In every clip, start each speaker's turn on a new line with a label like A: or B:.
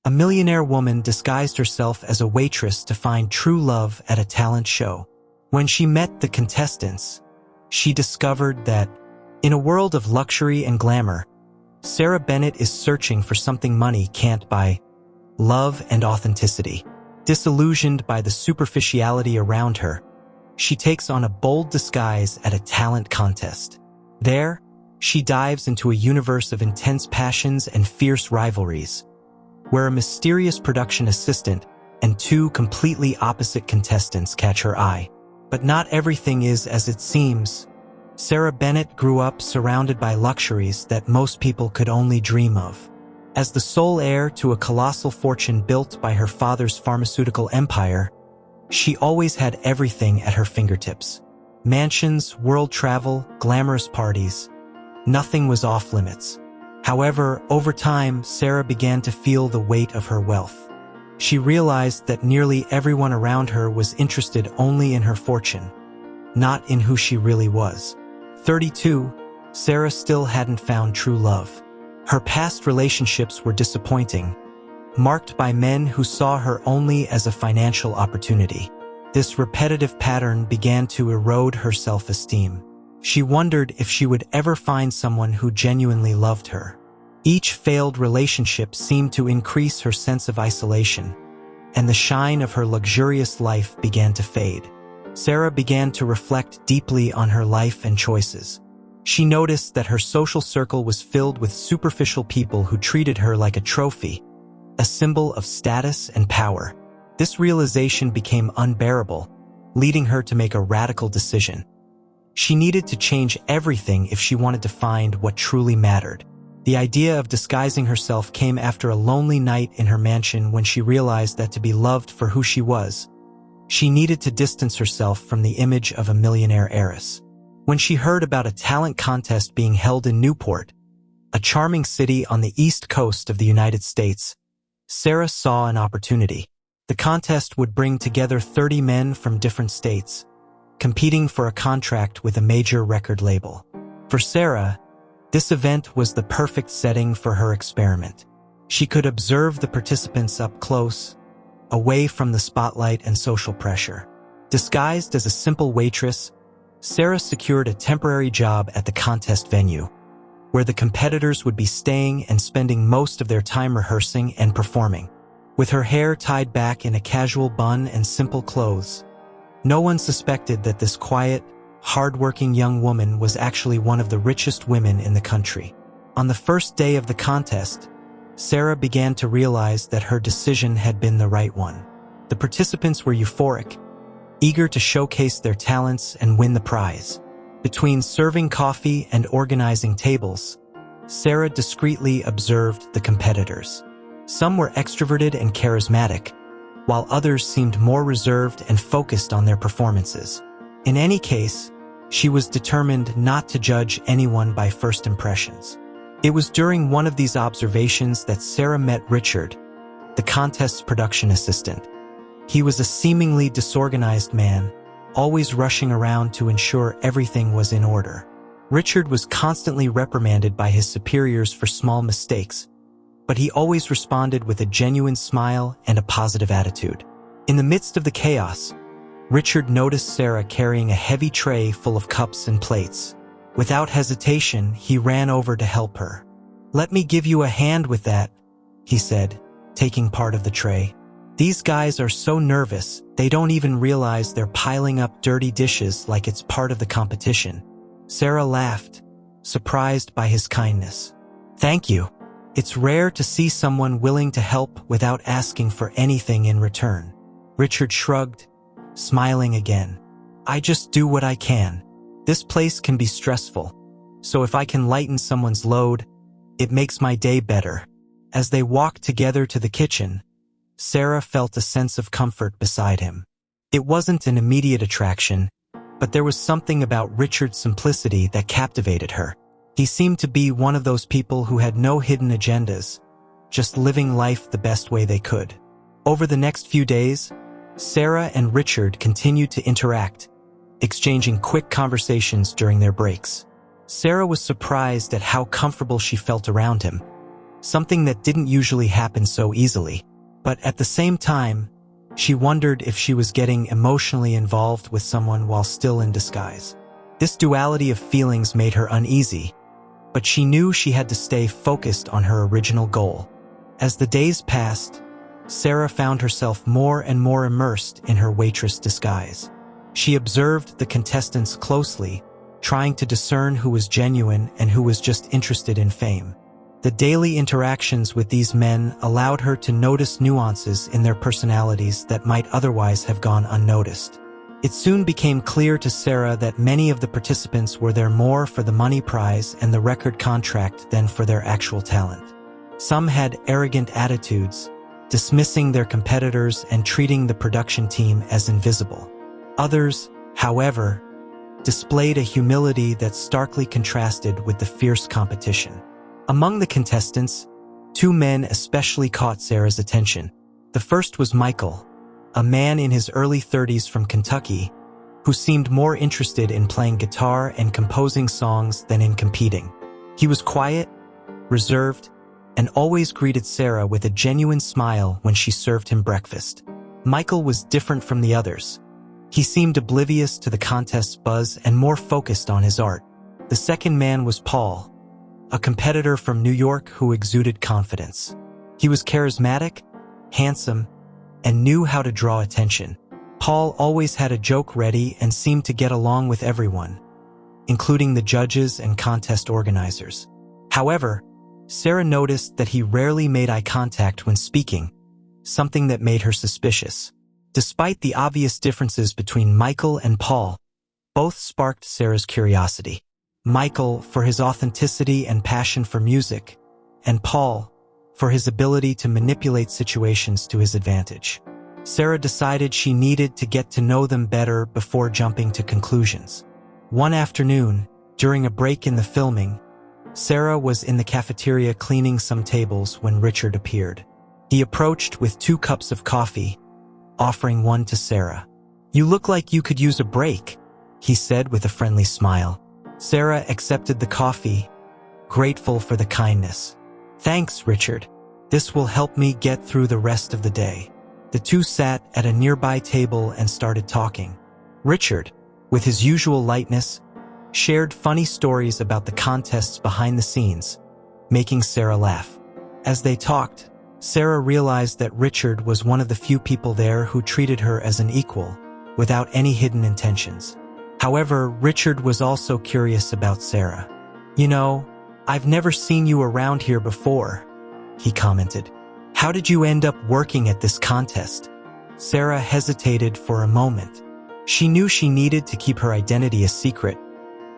A: A millionaire woman disguised herself as a waitress to find true love at a talent show. When she met the contestants, she discovered that, in a world of luxury and glamour, Sarah Bennett is searching for something money can't buy: love and authenticity. Disillusioned by the superficiality around her, she takes on a bold disguise at a talent contest. There, she dives into a universe of intense passions and fierce rivalries, where a mysterious production assistant and two completely opposite contestants catch her eye. But not everything is as it seems. Sarah Bennett grew up surrounded by luxuries that most people could only dream of. As the sole heir to a colossal fortune built by her father's pharmaceutical empire, she always had everything at her fingertips. Mansions, world travel, glamorous parties. Nothing was off limits. However, over time, Sarah began to feel the weight of her wealth. She realized that nearly everyone around her was interested only in her fortune, not in who she really was. 32, Sarah still hadn't found true love. Her past relationships were disappointing, marked by men who saw her only as a financial opportunity. This repetitive pattern began to erode her self-esteem. She wondered if she would ever find someone who genuinely loved her. Each failed relationship seemed to increase her sense of isolation, and the shine of her luxurious life began to fade. Sarah began to reflect deeply on her life and choices. She noticed that her social circle was filled with superficial people who treated her like a trophy, a symbol of status and power. This realization became unbearable, leading her to make a radical decision. She needed to change everything if she wanted to find what truly mattered. The idea of disguising herself came after a lonely night in her mansion when she realized that to be loved for who she was, she needed to distance herself from the image of a millionaire heiress. When she heard about a talent contest being held in Newport, a charming city on the east coast of the United States, Sarah saw an opportunity. The contest would bring together 30 men from different states, competing for a contract with a major record label. For Sarah, this event was the perfect setting for her experiment. She could observe the participants up close, away from the spotlight and social pressure. Disguised as a simple waitress, Sarah secured a temporary job at the contest venue, where the competitors would be staying and spending most of their time rehearsing and performing. With her hair tied back in a casual bun and simple clothes, no one suspected that this quiet, hard-working young woman was actually one of the richest women in the country. On the first day of the contest, Sarah began to realize that her decision had been the right one. The participants were euphoric, eager to showcase their talents and win the prize. Between serving coffee and organizing tables, Sarah discreetly observed the competitors. Some were extroverted and charismatic, while others seemed more reserved and focused on their performances. In any case, she was determined not to judge anyone by first impressions. It was during one of these observations that Sarah met Richard, the contest's production assistant. He was a seemingly disorganized man, always rushing around to ensure everything was in order. Richard was constantly reprimanded by his superiors for small mistakes, but he always responded with a genuine smile and a positive attitude. In the midst of the chaos, Richard noticed Sarah carrying a heavy tray full of cups and plates. Without hesitation, he ran over to help her. "Let me give you a hand with that," he said, taking part of the tray. "These guys are so nervous, they don't even realize they're piling up dirty dishes like it's part of the competition." Sarah laughed, surprised by his kindness. "Thank you. It's rare to see someone willing to help without asking for anything in return." Richard shrugged, smiling again. "I just do what I can. This place can be stressful, so if I can lighten someone's load, it makes my day better." As they walked together to the kitchen, Sarah felt a sense of comfort beside him. It wasn't an immediate attraction, but there was something about Richard's simplicity that captivated her. He seemed to be one of those people who had no hidden agendas, just living life the best way they could. Over the next few days, Sarah and Richard continued to interact, exchanging quick conversations during their breaks. Sarah was surprised at how comfortable she felt around him, something that didn't usually happen so easily. But at the same time, she wondered if she was getting emotionally involved with someone while still in disguise. This duality of feelings made her uneasy, but she knew she had to stay focused on her original goal. As the days passed, Sarah found herself more and more immersed in her waitress disguise. She observed the contestants closely, trying to discern who was genuine and who was just interested in fame. The daily interactions with these men allowed her to notice nuances in their personalities that might otherwise have gone unnoticed. It soon became clear to Sarah that many of the participants were there more for the money prize and the record contract than for their actual talent. Some had arrogant attitudes, dismissing their competitors and treating the production team as invisible. Others, however, displayed a humility that starkly contrasted with the fierce competition. Among the contestants, two men especially caught Sarah's attention. The first was Michael, a man in his early 30s from Kentucky, who seemed more interested in playing guitar and composing songs than in competing. He was quiet, reserved, and always greeted Sarah with a genuine smile when she served him breakfast. Michael was different from the others. He seemed oblivious to the contest's buzz and more focused on his art. The second man was Paul, a competitor from New York who exuded confidence. He was charismatic, handsome, and knew how to draw attention. Paul always had a joke ready and seemed to get along with everyone, including the judges and contest organizers. However, Sarah noticed that he rarely made eye contact when speaking, something that made her suspicious. Despite the obvious differences between Michael and Paul, both sparked Sarah's curiosity. Michael for his authenticity and passion for music, and Paul for his ability to manipulate situations to his advantage. Sarah decided she needed to get to know them better before jumping to conclusions. One afternoon, during a break in the filming, Sarah was in the cafeteria cleaning some tables when Richard appeared. He approached with 2 cups of coffee, offering one to Sarah. "You look like you could use a break," he said with a friendly smile. Sarah accepted the coffee, grateful for the kindness. "Thanks, Richard. This will help me get through the rest of the day." The two sat at a nearby table and started talking. Richard, with his usual lightness, shared funny stories about the contests behind the scenes, making Sarah laugh. As they talked, Sarah realized that Richard was one of the few people there who treated her as an equal, without any hidden intentions. However, Richard was also curious about Sarah. "You know, I've never seen you around here before," he commented. "How did you end up working at this contest?" Sarah hesitated for a moment. She knew she needed to keep her identity a secret,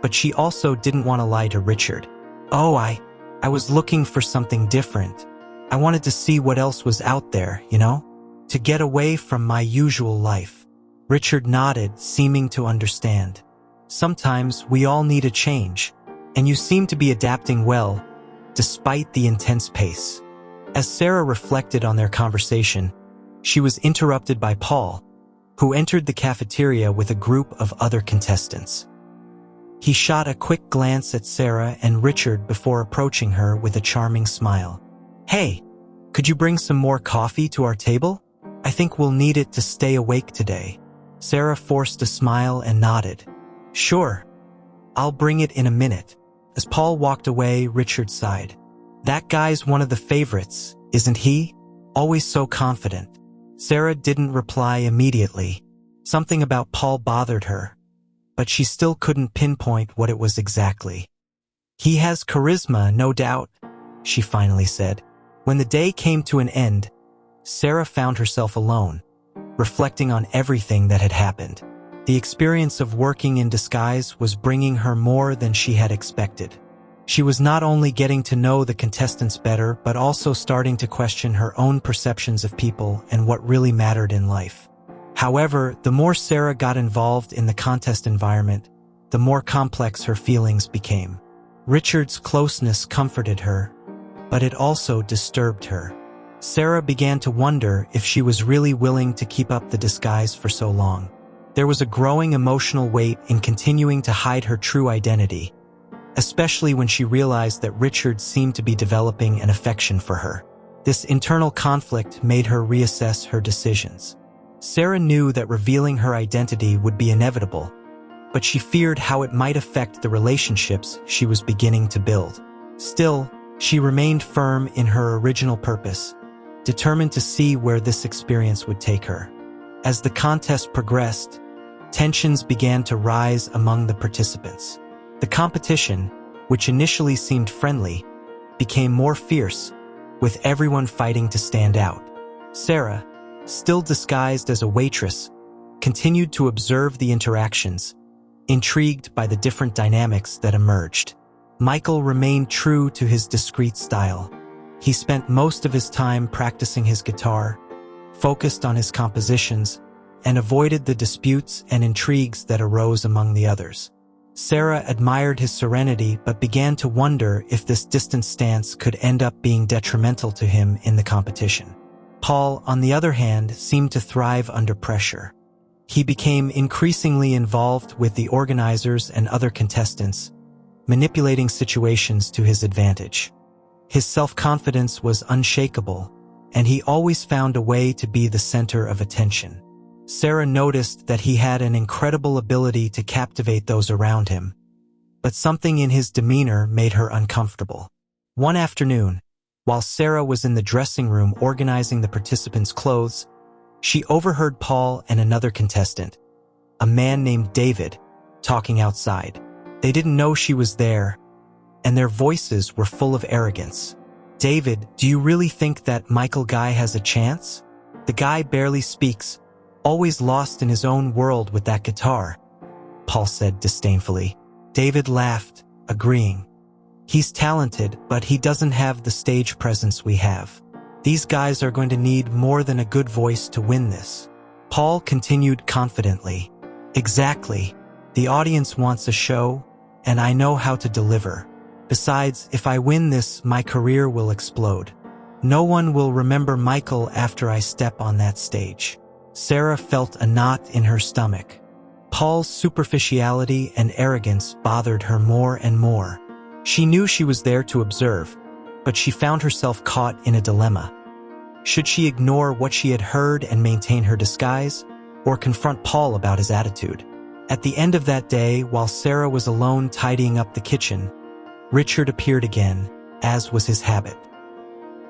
A: but she also didn't want to lie to Richard. "Oh, I was looking for something different. I wanted to see what else was out there, you know? To get away from my usual life." Richard nodded, seeming to understand. "Sometimes we all need a change, and you seem to be adapting well, despite the intense pace." As Sarah reflected on their conversation, she was interrupted by Paul, who entered the cafeteria with a group of other contestants. He shot a quick glance at Sarah and Richard before approaching her with a charming smile. "Hey, could you bring some more coffee to our table? I think we'll need it to stay awake today." Sarah forced a smile and nodded. "Sure, I'll bring it in a minute." As Paul walked away, Richard sighed. "That guy's one of the favorites, isn't he? Always so confident." Sarah didn't reply immediately. Something about Paul bothered her, but she still couldn't pinpoint what it was exactly. "He has charisma, no doubt," she finally said. When the day came to an end, Sarah found herself alone, reflecting on everything that had happened. The experience of working in disguise was bringing her more than she had expected. She was not only getting to know the contestants better, but also starting to question her own perceptions of people and what really mattered in life. However, the more Sarah got involved in the contest environment, the more complex her feelings became. Richard's closeness comforted her, but it also disturbed her. Sarah began to wonder if she was really willing to keep up the disguise for so long. There was a growing emotional weight in continuing to hide her true identity, especially when she realized that Richard seemed to be developing an affection for her. This internal conflict made her reassess her decisions. Sarah knew that revealing her identity would be inevitable, but she feared how it might affect the relationships she was beginning to build. Still, she remained firm in her original purpose, determined to see where this experience would take her. As the contest progressed, tensions began to rise among the participants. The competition, which initially seemed friendly, became more fierce, with everyone fighting to stand out. Sarah, still disguised as a waitress, continued to observe the interactions, intrigued by the different dynamics that emerged. Michael remained true to his discreet style. He spent most of his time practicing his guitar, focused on his compositions, and avoided the disputes and intrigues that arose among the others. Sarah admired his serenity but began to wonder if this distant stance could end up being detrimental to him in the competition. Paul, on the other hand, seemed to thrive under pressure. He became increasingly involved with the organizers and other contestants, manipulating situations to his advantage. His self-confidence was unshakable, and he always found a way to be the center of attention. Sarah noticed that he had an incredible ability to captivate those around him, but something in his demeanor made her uncomfortable. One afternoon, while Sarah was in the dressing room organizing the participants' clothes, she overheard Paul and another contestant, a man named David, talking outside. They didn't know she was there, and their voices were full of arrogance. "David, do you really think that Michael guy has a chance? The guy barely speaks, always lost in his own world with that guitar," Paul said disdainfully. David laughed, agreeing. "He's talented, but he doesn't have the stage presence we have. These guys are going to need more than a good voice to win this." Paul continued confidently. "Exactly. The audience wants a show, and I know how to deliver. Besides, if I win this, my career will explode. No one will remember Michael after I step on that stage." Sarah felt a knot in her stomach. Paul's superficiality and arrogance bothered her more and more. She knew she was there to observe, but she found herself caught in a dilemma. Should she ignore what she had heard and maintain her disguise, or confront Paul about his attitude? At the end of that day, while Sarah was alone tidying up the kitchen, Richard appeared again, as was his habit.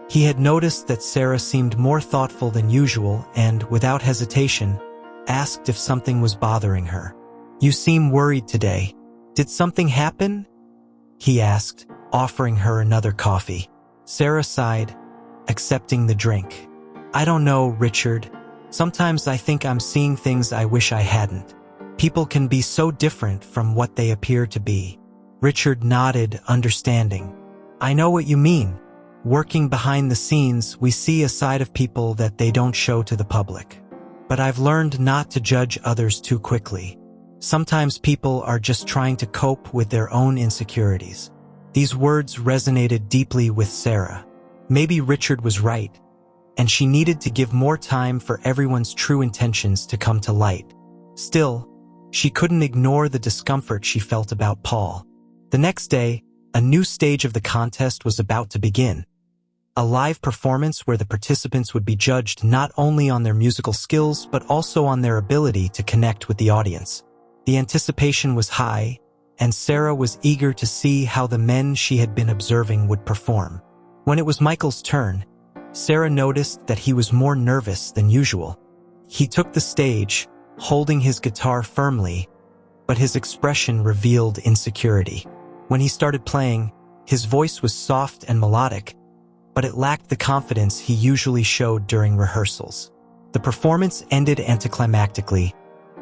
A: He had noticed that Sarah seemed more thoughtful than usual and, without hesitation, asked if something was bothering her. "You seem worried today. Did something happen?" he asked, offering her another coffee. Sarah sighed, accepting the drink. "I don't know, Richard. Sometimes I think I'm seeing things I wish I hadn't. People can be so different from what they appear to be." Richard nodded, understanding. "I know what you mean. Working behind the scenes, we see a side of people that they don't show to the public. But I've learned not to judge others too quickly. Sometimes people are just trying to cope with their own insecurities." These words resonated deeply with Sarah. Maybe Richard was right, and she needed to give more time for everyone's true intentions to come to light. Still, she couldn't ignore the discomfort she felt about Paul. The next day, a new stage of the contest was about to begin. A live performance where the participants would be judged not only on their musical skills but also on their ability to connect with the audience. The anticipation was high, and Sarah was eager to see how the men she had been observing would perform. When it was Michael's turn, Sarah noticed that he was more nervous than usual. He took the stage, holding his guitar firmly, but his expression revealed insecurity. When he started playing, his voice was soft and melodic, but it lacked the confidence he usually showed during rehearsals. The performance ended anticlimactically,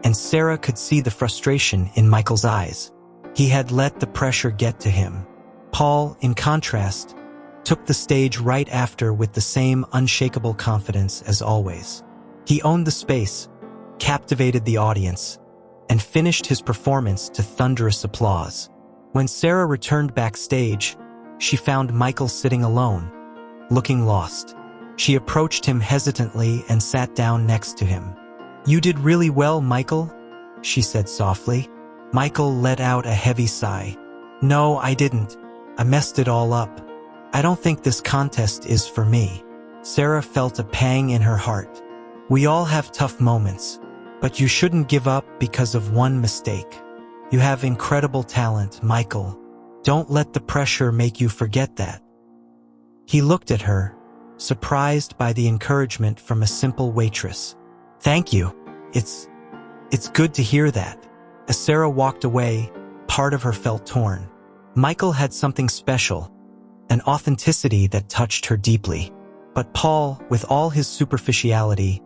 A: and Sarah could see the frustration in Michael's eyes. He had let the pressure get to him. Paul, in contrast, took the stage right after with the same unshakable confidence as always. He owned the space, captivated the audience, and finished his performance to thunderous applause. When Sarah returned backstage, she found Michael sitting alone, looking lost. She approached him hesitantly and sat down next to him. "You did really well, Michael," she said softly. Michael let out a heavy sigh. No, I didn't. I messed it all up. I don't think this contest is for me. Sarah felt a pang in her heart. We all have tough moments, but you shouldn't give up because of one mistake. You have incredible talent, Michael. Don't let the pressure make you forget that. He looked at her, surprised by the encouragement from a simple waitress. Thank you. It's good to hear that. As Sarah walked away, part of her felt torn. Michael had something special, an authenticity that touched her deeply. But Paul, with all his superficiality,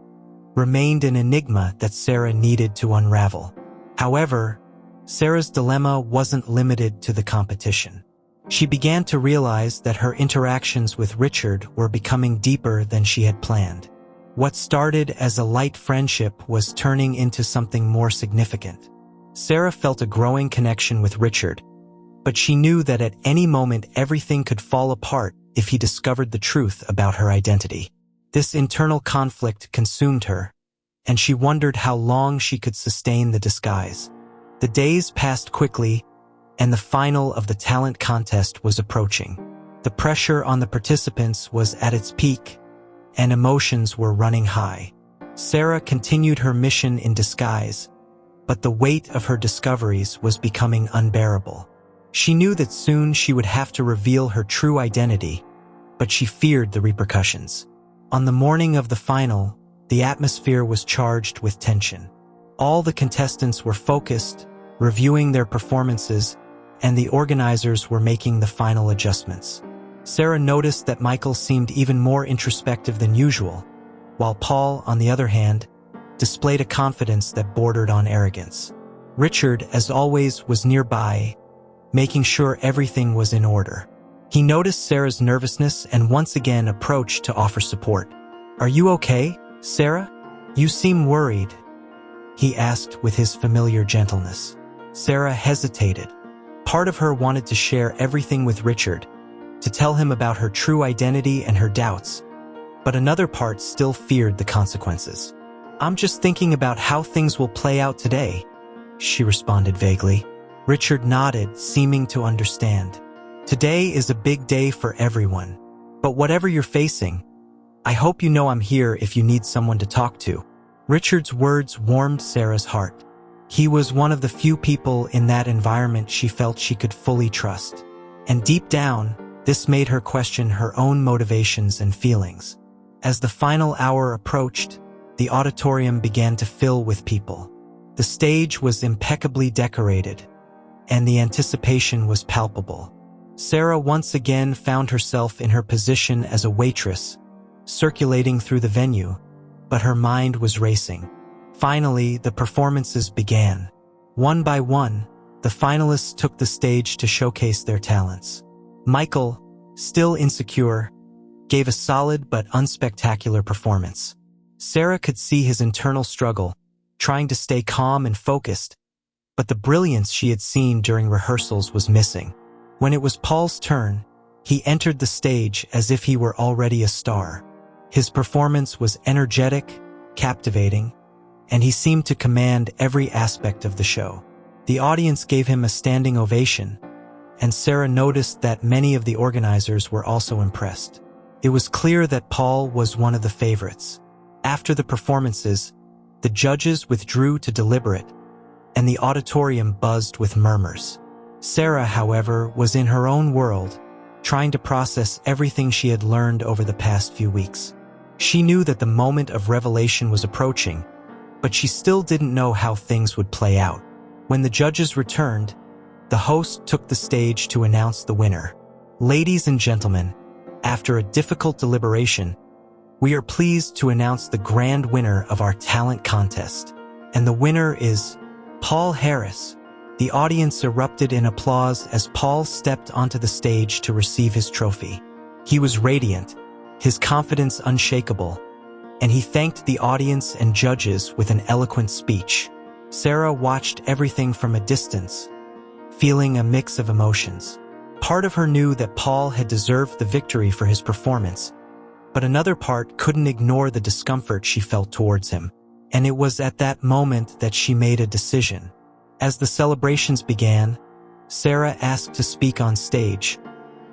A: remained an enigma that Sarah needed to unravel. However, Sarah's dilemma wasn't limited to the competition. She began to realize that her interactions with Richard were becoming deeper than she had planned. What started as a light friendship was turning into something more significant. Sarah felt a growing connection with Richard, but she knew that at any moment everything could fall apart if he discovered the truth about her identity. This internal conflict consumed her, and she wondered how long she could sustain the disguise. The days passed quickly, and the final of the talent contest was approaching. The pressure on the participants was at its peak, and emotions were running high. Sarah continued her mission in disguise, but the weight of her discoveries was becoming unbearable. She knew that soon she would have to reveal her true identity, but she feared the repercussions. On the morning of the final, the atmosphere was charged with tension. All the contestants were focused, reviewing their performances, and the organizers were making the final adjustments. Sarah noticed that Michael seemed even more introspective than usual, while Paul, on the other hand, displayed a confidence that bordered on arrogance. Richard, as always, was nearby, making sure everything was in order. He noticed Sarah's nervousness and once again approached to offer support. "Are you okay, Sarah? You seem worried," he asked with his familiar gentleness. Sarah hesitated. Part of her wanted to share everything with Richard, to tell him about her true identity and her doubts, but another part still feared the consequences. "I'm just thinking about how things will play out today," she responded vaguely. Richard nodded, seeming to understand. "Today is a big day for everyone, but whatever you're facing, I hope you know I'm here if you need someone to talk to." Richard's words warmed Sarah's heart. He was one of the few people in that environment she felt she could fully trust. And deep down, this made her question her own motivations and feelings. As the final hour approached, the auditorium began to fill with people. The stage was impeccably decorated, and the anticipation was palpable. Sarah once again found herself in her position as a waitress, circulating through the venue, but her mind was racing. Finally, the performances began. One by one, the finalists took the stage to showcase their talents. Michael, still insecure, gave a solid but unspectacular performance. Sarah could see his internal struggle, trying to stay calm and focused, but the brilliance she had seen during rehearsals was missing. When it was Paul's turn, he entered the stage as if he were already a star. His performance was energetic, captivating, and he seemed to command every aspect of the show. The audience gave him a standing ovation, and Sarah noticed that many of the organizers were also impressed. It was clear that Paul was one of the favorites. After the performances, the judges withdrew to deliberate, and the auditorium buzzed with murmurs. Sarah, however, was in her own world, trying to process everything she had learned over the past few weeks. She knew that the moment of revelation was approaching, but she still didn't know how things would play out. When the judges returned, the host took the stage to announce the winner. "Ladies and gentlemen, after a difficult deliberation, we are pleased to announce the grand winner of our talent contest. And the winner is Paul Harris." The audience erupted in applause as Paul stepped onto the stage to receive his trophy. He was radiant, his confidence unshakable, and he thanked the audience and judges with an eloquent speech. Sarah watched everything from a distance, feeling a mix of emotions. Part of her knew that Paul had deserved the victory for his performance, but another part couldn't ignore the discomfort she felt towards him. And it was at that moment that she made a decision. As the celebrations began, Sarah asked to speak on stage,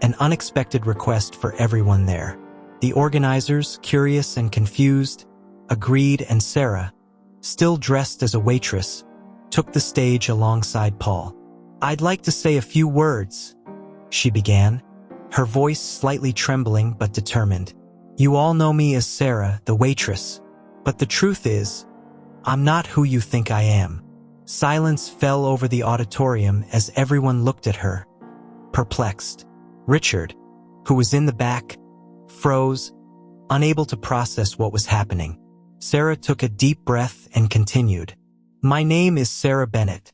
A: an unexpected request for everyone there. The organizers, curious and confused, agreed, and Sarah, still dressed as a waitress, took the stage alongside Paul. "I'd like to say a few words," she began, her voice slightly trembling but determined. "You all know me as Sarah, the waitress, but the truth is, I'm not who you think I am." Silence fell over the auditorium as everyone looked at her, perplexed. Richard, who was in the back, froze, unable to process what was happening. Sarah took a deep breath and continued. "My name is Sarah Bennett,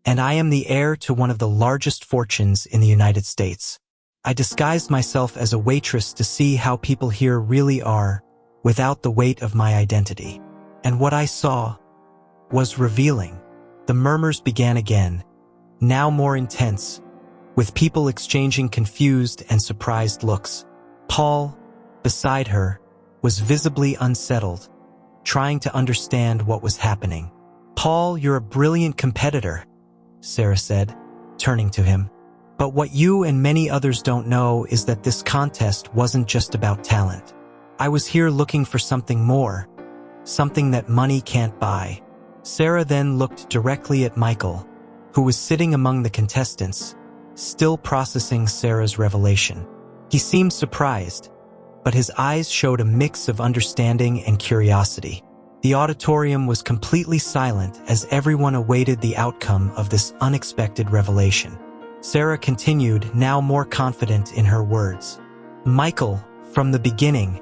A: and I am the heir to one of the largest fortunes in the United States. I disguised myself as a waitress to see how people here really are without the weight of my identity. And what I saw was revealing." The murmurs began again, now more intense, with people exchanging confused and surprised looks. Paul, beside her, was visibly unsettled, trying to understand what was happening. "Paul, you're a brilliant competitor," Sarah said, turning to him. "But what you and many others don't know is that this contest wasn't just about talent. I was here looking for something more, something that money can't buy." Sarah then looked directly at Michael, who was sitting among the contestants, still processing Sarah's revelation. He seemed surprised, but his eyes showed a mix of understanding and curiosity. The auditorium was completely silent as everyone awaited the outcome of this unexpected revelation. Sarah continued, now more confident in her words. "Michael, from the beginning,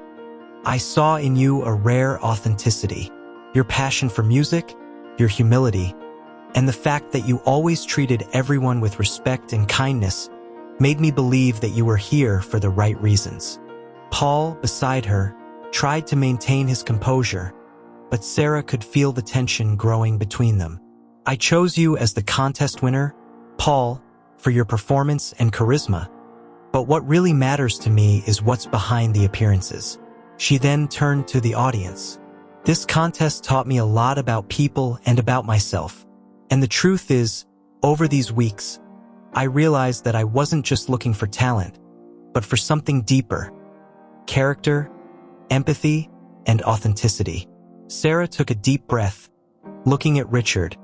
A: I saw in you a rare authenticity. Your passion for music, your humility, and the fact that you always treated everyone with respect and kindness made me believe that you were here for the right reasons." Paul, beside her, tried to maintain his composure, but Sarah could feel the tension growing between them. "I chose you as the contest winner, Paul, for your performance and charisma, but what really matters to me is what's behind the appearances." She then turned to the audience. "This contest taught me a lot about people and about myself. And the truth is, over these weeks, I realized that I wasn't just looking for talent, but for something deeper: character, empathy, and authenticity." Sarah took a deep breath, looking at Richard,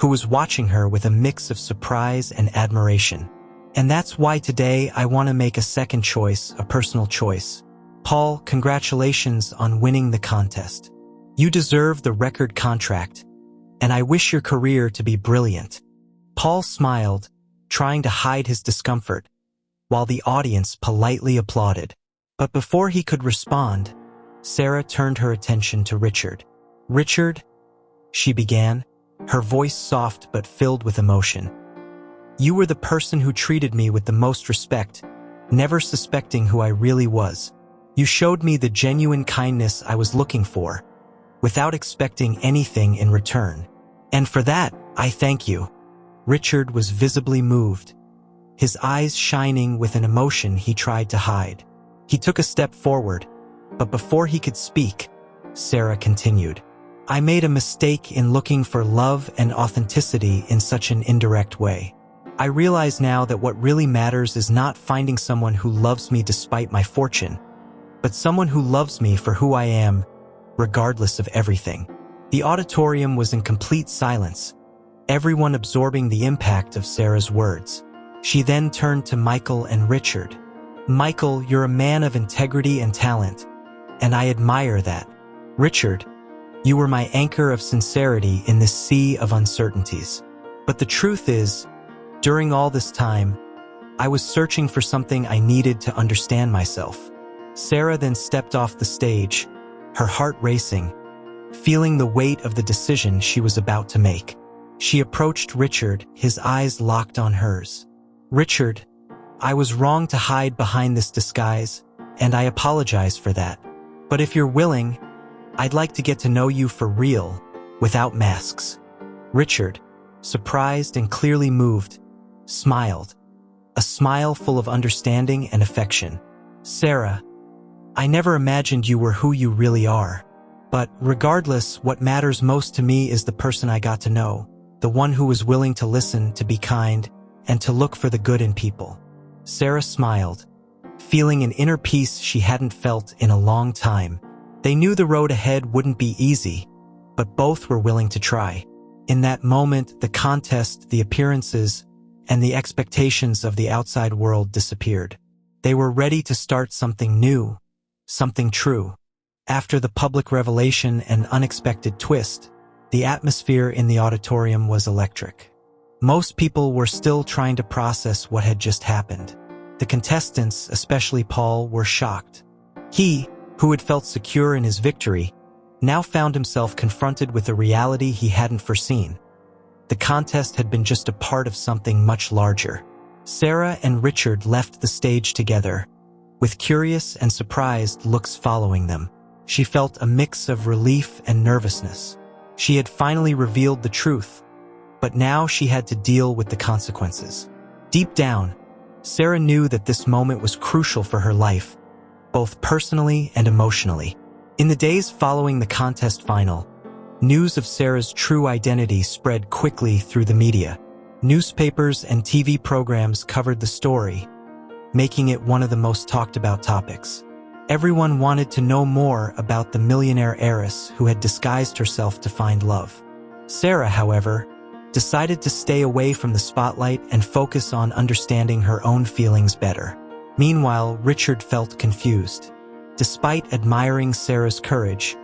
A: who was watching her with a mix of surprise and admiration. "And that's why today I want to make a second choice, a personal choice. Paul, congratulations on winning the contest. You deserve the record contract, and I wish your career to be brilliant." Paul smiled, trying to hide his discomfort, while the audience politely applauded. But before he could respond, Sarah turned her attention to Richard. "Richard," she began, her voice soft but filled with emotion. "You were the person who treated me with the most respect, never suspecting who I really was. You showed me the genuine kindness I was looking for, without expecting anything in return. And for that, I thank you." Richard was visibly moved, his eyes shining with an emotion he tried to hide. He took a step forward, but before he could speak, Sarah continued. "I made a mistake in looking for love and authenticity in such an indirect way. I realize now that what really matters is not finding someone who loves me despite my fortune, but someone who loves me for who I am, regardless of everything." The auditorium was in complete silence, everyone absorbing the impact of Sarah's words. She then turned to Michael and Richard. "Michael, you're a man of integrity and talent, and I admire that. Richard, you were my anchor of sincerity in this sea of uncertainties. But the truth is, during all this time, I was searching for something I needed to understand myself." Sarah then stepped off the stage, her heart racing, feeling the weight of the decision she was about to make. She approached Richard, his eyes locked on hers. "Richard, I was wrong to hide behind this disguise, and I apologize for that. But if you're willing, I'd like to get to know you for real, without masks." Richard, surprised and clearly moved, smiled, a smile full of understanding and affection. "Sarah, I never imagined you were who you really are. But regardless, what matters most to me is the person I got to know, the one who was willing to listen, to be kind, and to look for the good in people. Sarah smiled, feeling an inner peace she hadn't felt in a long time. They knew the road ahead wouldn't be easy, but both were willing to try. In that moment, the contest, the appearances, and the expectations of the outside world disappeared. They were ready to start something new, something true. After the public revelation and unexpected twist, the atmosphere in the auditorium was electric. Most people were still trying to process what had just happened. The contestants, especially Paul, were shocked. He, who had felt secure in his victory, now found himself confronted with a reality he hadn't foreseen. The contest had been just a part of something much larger. Sarah and Richard left the stage together, with curious and surprised looks following them. She felt a mix of relief and nervousness. She had finally revealed the truth, but now she had to deal with the consequences. Deep down, Sarah knew that this moment was crucial for her life, both personally and emotionally. In the days following the contest final, news of Sarah's true identity spread quickly through the media. Newspapers and TV programs covered the story, making it one of the most talked about topics. Everyone wanted to know more about the millionaire heiress who had disguised herself to find love. Sarah, however, decided to stay away from the spotlight and focus on understanding her own feelings better. Meanwhile, Richard felt confused. Despite admiring Sarah's courage,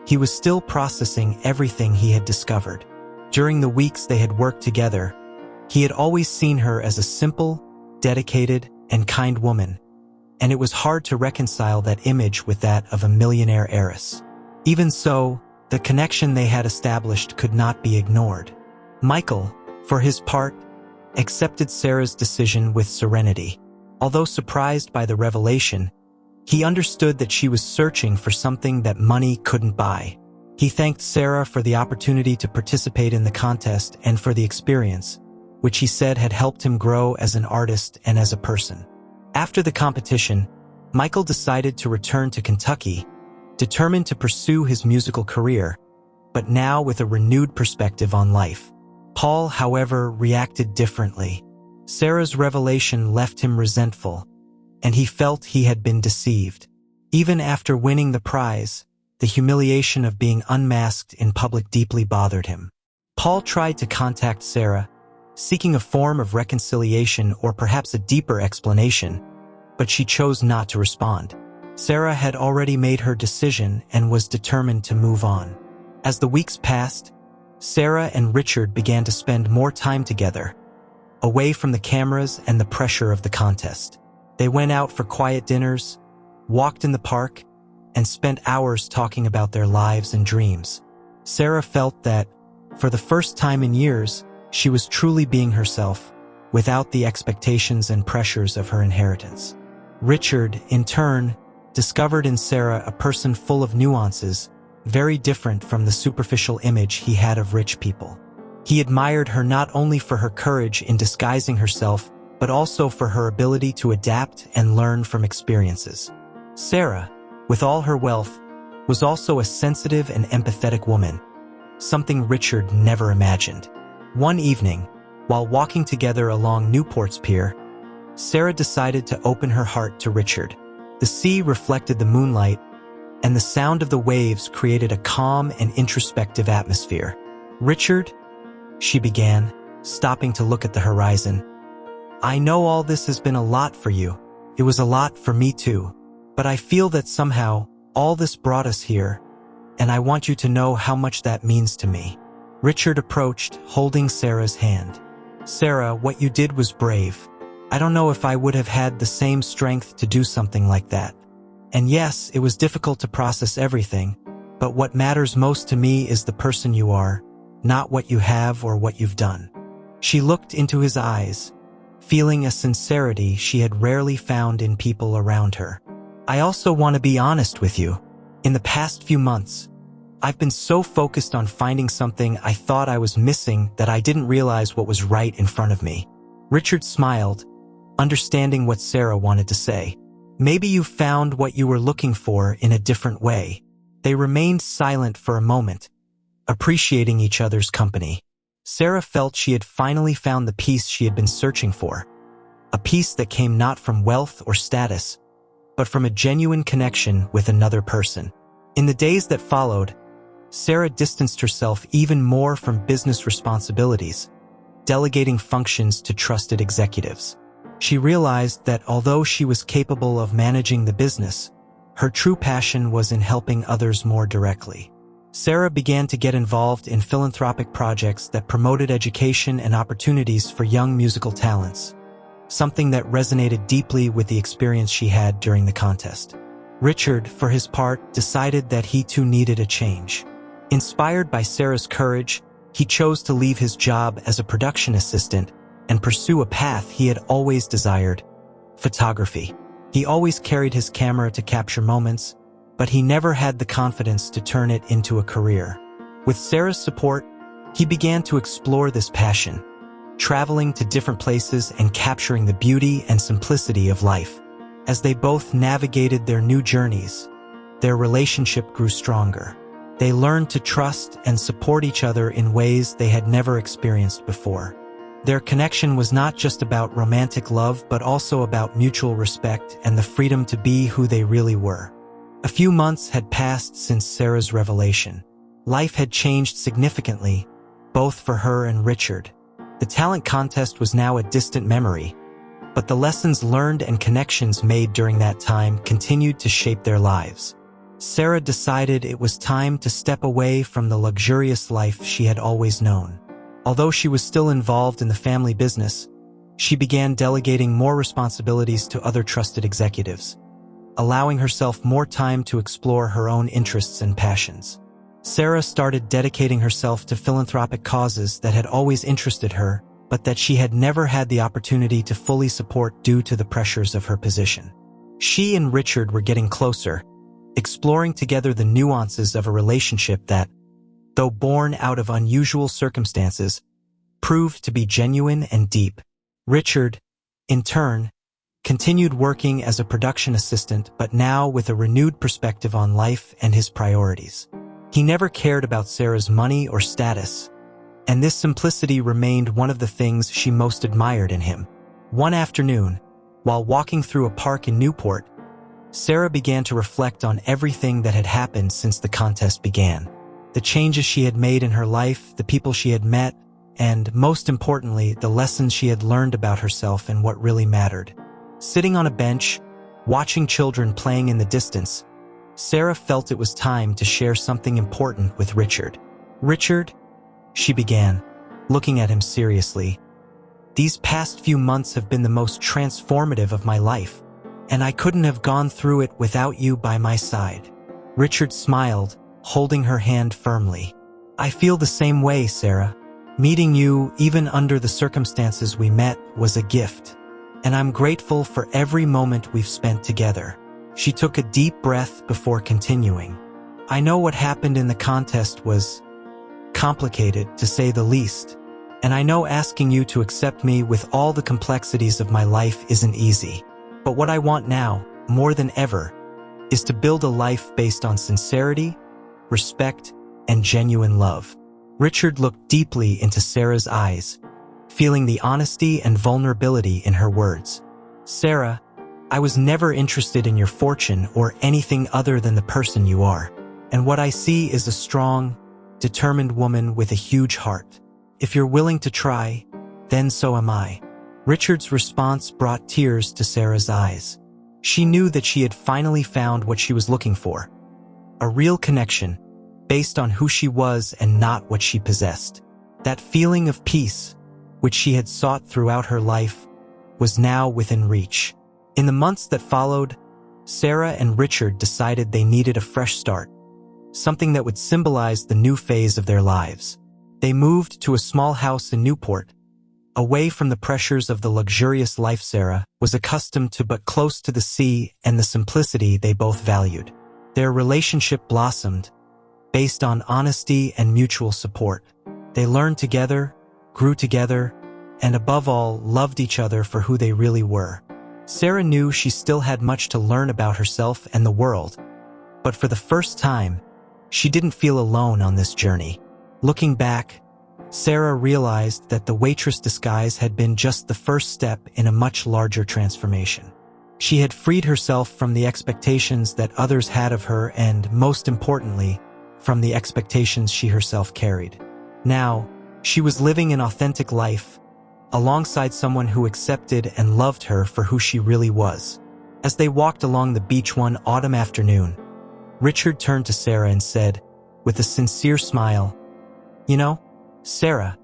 A: he was still processing everything he had discovered. During the weeks they had worked together, he had always seen her as a simple, dedicated, and kind woman, and it was hard to reconcile that image with that of a millionaire heiress. Even so, the connection they had established could not be ignored. Michael, for his part, accepted Sarah's decision with serenity. Although surprised by the revelation, he understood that she was searching for something that money couldn't buy. He thanked Sarah for the opportunity to participate in the contest and for the experience, which he said had helped him grow as an artist and as a person. After the competition, Michael decided to return to Kentucky, determined to pursue his musical career, but now with a renewed perspective on life. Paul, however, reacted differently. Sarah's revelation left him resentful, and he felt he had been deceived. Even after winning the prize, the humiliation of being unmasked in public deeply bothered him. Paul tried to contact Sarah, seeking a form of reconciliation or perhaps a deeper explanation, but she chose not to respond. Sarah had already made her decision and was determined to move on. As the weeks passed, Sarah and Richard began to spend more time together, away from the cameras and the pressure of the contest. They went out for quiet dinners, walked in the park, and spent hours talking about their lives and dreams. Sarah felt that, for the first time in years, she was truly being herself, without the expectations and pressures of her inheritance. Richard, in turn, discovered in Sarah a person full of nuances, very different from the superficial image he had of rich people. He admired her not only for her courage in disguising herself, but also for her ability to adapt and learn from experiences. Sarah, with all her wealth, was also a sensitive and empathetic woman, something Richard never imagined. One evening, while walking together along Newport's Pier, Sarah decided to open her heart to Richard. The sea reflected the moonlight, and the sound of the waves created a calm and introspective atmosphere. "Richard," she began, stopping to look at the horizon, "I know all this has been a lot for you. It was a lot for me too. But I feel that somehow, all this brought us here, and I want you to know how much that means to me." Richard approached, holding Sarah's hand. "Sarah, what you did was brave. I don't know if I would have had the same strength to do something like that. And yes, it was difficult to process everything, but what matters most to me is the person you are, not what you have or what you've done." She looked into his eyes, feeling a sincerity she had rarely found in people around her. "I also want to be honest with you. In the past few months, I've been so focused on finding something I thought I was missing that I didn't realize what was right in front of me." Richard smiled, understanding what Sarah wanted to say. "Maybe you found what you were looking for in a different way." They remained silent for a moment, appreciating each other's company. Sarah felt she had finally found the peace she had been searching for, a peace that came not from wealth or status, but from a genuine connection with another person. In the days that followed, Sarah distanced herself even more from business responsibilities, delegating functions to trusted executives. She realized that although she was capable of managing the business, her true passion was in helping others more directly. Sarah began to get involved in philanthropic projects that promoted education and opportunities for young musical talents, something that resonated deeply with the experience she had during the contest. Richard, for his part, decided that he too needed a change. Inspired by Sarah's courage, he chose to leave his job as a production assistant and pursue a path he had always desired: photography. He always carried his camera to capture moments, but he never had the confidence to turn it into a career. With Sarah's support, he began to explore this passion, traveling to different places and capturing the beauty and simplicity of life. As they both navigated their new journeys, their relationship grew stronger. They learned to trust and support each other in ways they had never experienced before. Their connection was not just about romantic love, but also about mutual respect and the freedom to be who they really were. A few months had passed since Sarah's revelation. Life had changed significantly, both for her and Richard. The talent contest was now a distant memory, but the lessons learned and connections made during that time continued to shape their lives. Sarah decided it was time to step away from the luxurious life she had always known. Although she was still involved in the family business, she began delegating more responsibilities to other trusted executives, allowing herself more time to explore her own interests and passions. Sarah started dedicating herself to philanthropic causes that had always interested her, but that she had never had the opportunity to fully support due to the pressures of her position. She and Richard were getting closer, exploring together the nuances of a relationship that, though born out of unusual circumstances, proved to be genuine and deep. Richard, in turn, continued working as a production assistant, but now with a renewed perspective on life and his priorities. He never cared about Sarah's money or status, and this simplicity remained one of the things she most admired in him. One afternoon, while walking through a park in Newport, Sarah began to reflect on everything that had happened since the contest began. The changes she had made in her life, the people she had met, and, most importantly, the lessons she had learned about herself and what really mattered. Sitting on a bench, watching children playing in the distance, Sarah felt it was time to share something important with Richard. "Richard," she began, looking at him seriously, "these past few months have been the most transformative of my life, and I couldn't have gone through it without you by my side." Richard smiled, holding her hand firmly. "I feel the same way, Sarah. Meeting you, even under the circumstances we met, was a gift, and I'm grateful for every moment we've spent together." She took a deep breath before continuing. "I know what happened in the contest was complicated, to say the least, and I know asking you to accept me with all the complexities of my life isn't easy. But what I want now, more than ever, is to build a life based on sincerity, respect, and genuine love." Richard looked deeply into Sarah's eyes, feeling the honesty and vulnerability in her words. "Sarah, I was never interested in your fortune or anything other than the person you are. And what I see is a strong, determined woman with a huge heart. If you're willing to try, then so am I." Richard's response brought tears to Sarah's eyes. She knew that she had finally found what she was looking for: a real connection, based on who she was and not what she possessed. That feeling of peace, which she had sought throughout her life, was now within reach. In the months that followed, Sarah and Richard decided they needed a fresh start, something that would symbolize the new phase of their lives. They moved to a small house in Newport, away from the pressures of the luxurious life Sarah was accustomed to, but close to the sea and the simplicity they both valued. Their relationship blossomed, based on honesty and mutual support. They learned together, grew together, and above all, loved each other for who they really were. Sarah knew she still had much to learn about herself and the world, but for the first time, she didn't feel alone on this journey. Looking back, Sarah realized that the waitress disguise had been just the first step in a much larger transformation. She had freed herself from the expectations that others had of her and, most importantly, from the expectations she herself carried. Now, she was living an authentic life, alongside someone who accepted and loved her for who she really was. As they walked along the beach one autumn afternoon, Richard turned to Sarah and said, with a sincere smile, "You know, Sarah,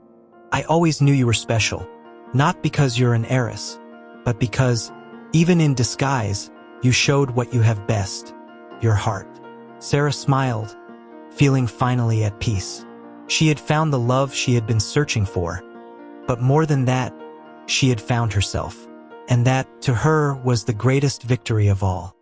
A: I always knew you were special, not because you're an heiress, but because, even in disguise, you showed what you have best, your heart." Sarah smiled, feeling finally at peace. She had found the love she had been searching for, but more than that, she had found herself. And that, to her, was the greatest victory of all.